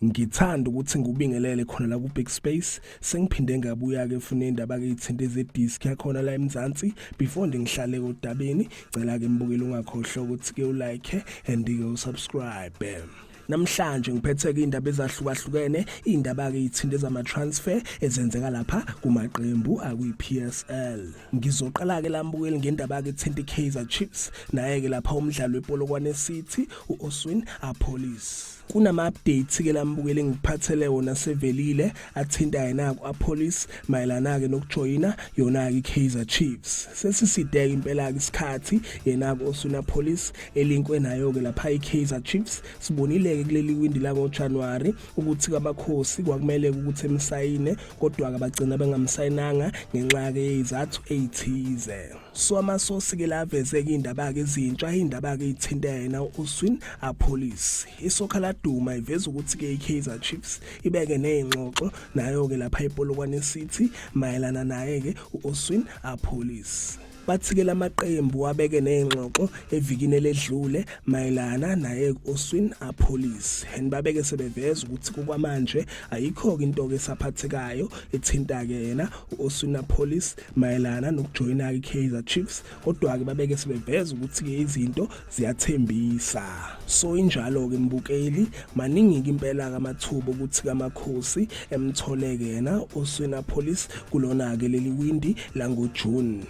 Ngithanda ukuthi ngubingelele khona la ku Big Space sengiphinde ngabuya ke funa indaba ke ithinto ezedisk yakhona la eMzansi before ngihlale kodabeni cela ke mbukele ungakhohlwa ukuthi ke ulike and ke usubscribe. Namhlanje ngiphethe ke indaba ezahlukahlukene indaba ke ithinto ezama transfer ezenzeka lapha kumaqembu akuyi-PSL. Ngizoqala ke lambukeli ngendaba ke ithinto iKaizer Chiefs naye ke lapha umdlalo wePolokwane City uOswin Apolis. Kunama updates ke lambukeli ngiphathele wona sevelile athinta yena kuApolis mayelana ke nokujoyina yona ke iKaizer Chiefs. Sesisideka impela ke isikhathi yena kuOswin Apolis elinkwe nayo ke lapha iKaizer Chiefs sibonile kuleli windi la ngoJanuary ukuthi kamakhosi kwakumele ukuthi emsayine kodwa ke bagcina bengamsayinanga ngenxa ke izathu ezithize. So amasosi ke laveze ke indaba ke izintsha indaba ke ithinta yena uOswin Apolis. Isokhala duma iveza ukuthi ke iKaizer Chiefs ibeke nezingxoxo nayo ke lapha ePolokwane City mayelana naye ke uOswin Apolis. Bathi ke lamaqembu abeke nezingxoxo evikini eledlule mayelana naye uOswin Apolis. Babeke sebeveza ukuthi kwamanje ayikho into ke saphathekayo ethinta ke yena uOswin Apolis mayelana nokujoyina iKaizer Chiefs kodwa ke babeke sebeveza ukuthi ke izinto ziyathembisa. So injalo ke mbukeli maningi ke impela kamathubo ukuthi kamakhosi emthole ke yena uOswin Apolis kulona ke leli windi la ngoJune.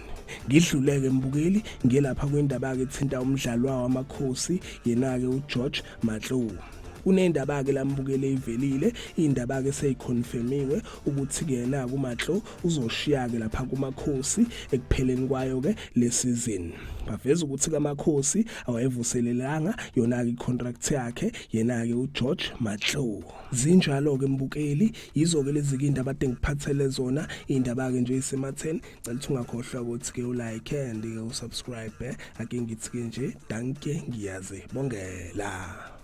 Ngidluleke mbukeli ngelapha kwendaba ke thinta umdlalo wamakhosi yena ke uGeorge Matlow. Kunendaba ke lambukele ivelile indaba ke seyiconfirmiwe ukuthi ke yena kuMatlow uzoshiya ke lapha kumakhosi ekupheleni kwayo ke le season. Baveza ukuthi kamakhosi awayevuselelanga yona ke icontract yakhe yena ke uGeorge Matlow. Zinjalo ke mbukeli yizo ke lezi indaba ade ngiphathele zona indaba ke nje isematheni cela ukuthi ungakhohlwa ukuthi ke ulike and ke usubscribe ake ngithi ke nje danke ngiyaze bongela.